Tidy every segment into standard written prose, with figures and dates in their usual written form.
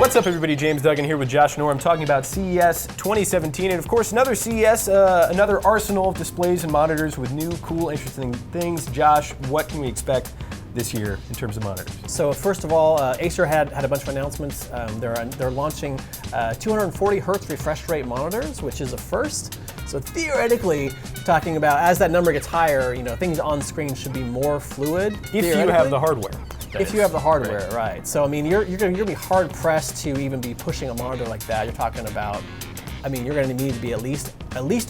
What's up, everybody? James Duggan here with Josh Norm talking about CES 2017, and of course another CES, another arsenal of displays and monitors with new, cool, interesting things. Josh, what can we expect this year in terms of monitors? So first of all, Acer had a bunch of announcements. They're launching 240 Hertz refresh rate monitors, which is a first. So theoretically, talking about as that number gets higher, things on screen should be more fluid. If you have the hardware. If you have the hardware, right. So I mean, you're going to be hard pressed to even be pushing a monitor like that. You're talking about, you're going to need to be at least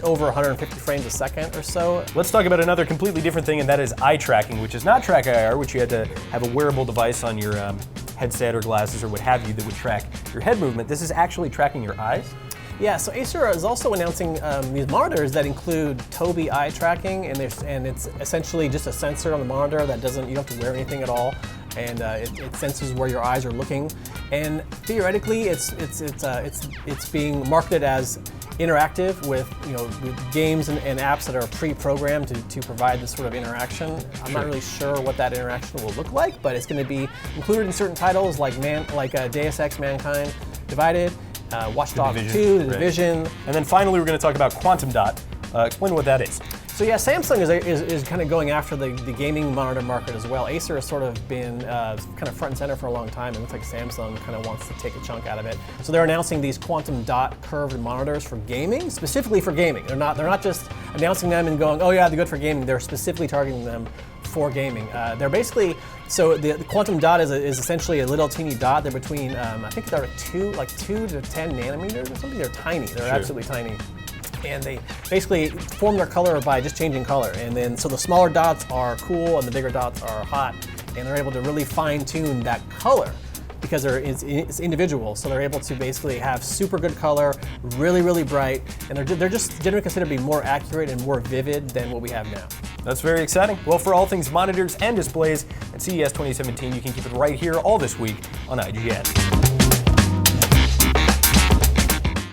over 150 frames a second or so. Let's talk about another completely different thing, and that is eye tracking, which is not track IR, which you had to have a wearable device on your headset or glasses or what have you that would track your head movement. This is actually tracking your eyes. Yeah, so Acer is also announcing these monitors that include Tobii eye tracking, and it's essentially just a sensor on the monitor that you don't have to wear anything at all, and it senses where your eyes are looking. And theoretically, it's being marketed as interactive with games and apps that are pre-programmed to provide this sort of interaction. I'm not really sure what that interaction will look like, but it's going to be included in certain titles like Deus Ex: Mankind Divided. Watch Dogs 2, The Division. And then finally, we're going to talk about Quantum Dot. Explain what that is. So yeah, Samsung is kind of going after the gaming monitor market as well. Acer has sort of been kind of front and center for a long time, and it looks like Samsung kind of wants to take a chunk out of it. So they're announcing these Quantum Dot curved monitors for gaming, specifically for gaming. They're not just announcing them and going, oh yeah, they're good for gaming. They're specifically targeting them for gaming. They're basically, so the Quantum Dot is essentially a little teeny dot. They're between, I think they're 2 to 10 nanometers or something. They're tiny. They're absolutely tiny. And they basically form their color by just changing color. And then, so the smaller dots are cool and the bigger dots are hot. And they're able to really fine tune that color because it's individual. So they're able to basically have super good color, really, really bright. And they're just generally considered to be more accurate and more vivid than what we have now. That's very exciting. Well, for all things monitors and displays at CES 2017, you can keep it right here all this week on IGN.